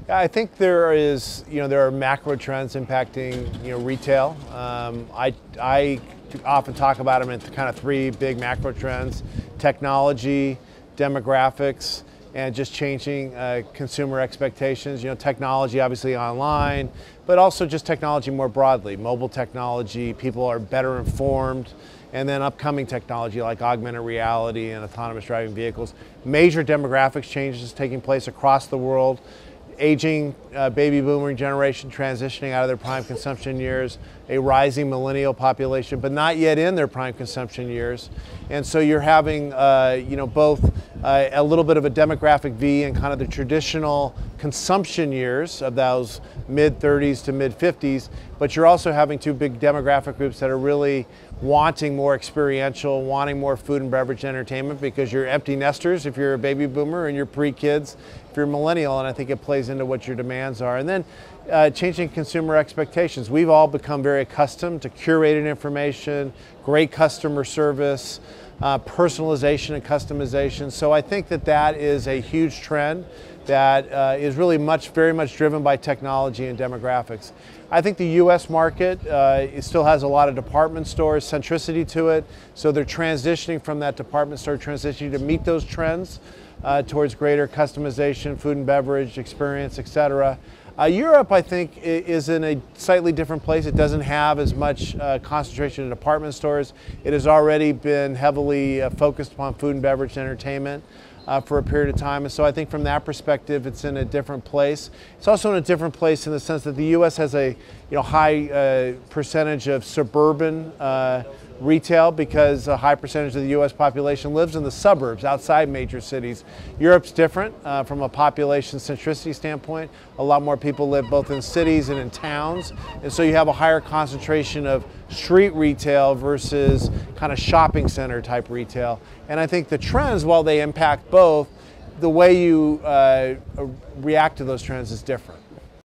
Yeah, I think there is, there are macro trends impacting, retail. I often talk about them in kind of three big macro trends: technology, demographics, and just changing consumer expectations. Technology, obviously online, but also just technology more broadly. Mobile technology, people are better informed, and then upcoming technology like augmented reality and autonomous driving vehicles. Major demographics changes taking place across the world. Aging baby boomer generation transitioning out of their prime consumption years, a rising millennial population, but not yet in their prime consumption years. And so you're having, both a little bit of a demographic V in kind of the traditional consumption years of those mid-30s to mid-50s, but you're also having two big demographic groups that are really wanting more experiential, wanting more food and beverage entertainment, because you're empty nesters if you're a baby boomer and you're pre-kids if you're a millennial, and I think it plays into what your demands are. And then changing consumer expectations. We've all become very accustomed to curated information, great customer service, personalization and customization. So I think that is a huge trend that is really very much driven by technology and demographics. I think the U.S. market it still has a lot of department stores centricity to it, so they're transitioning from that department store transitioning to meet those trends towards greater customization, food and beverage experience, etc. Europe, I think, is in a slightly different place. It doesn't have as much concentration in department stores. It has already been heavily focused upon food and beverage and entertainment for a period of time. And so I think from that perspective, it's in a different place. It's also in a different place in the sense that the U.S. has a high percentage of suburban retail, because a high percentage of the U.S. population lives in the suburbs outside major cities. Europe's different from a population centricity standpoint. A lot more people live both in cities and in towns, and so you have a higher concentration of street retail versus kind of shopping center type retail. And I think the trends, while they impact both, the way you react to those trends is different.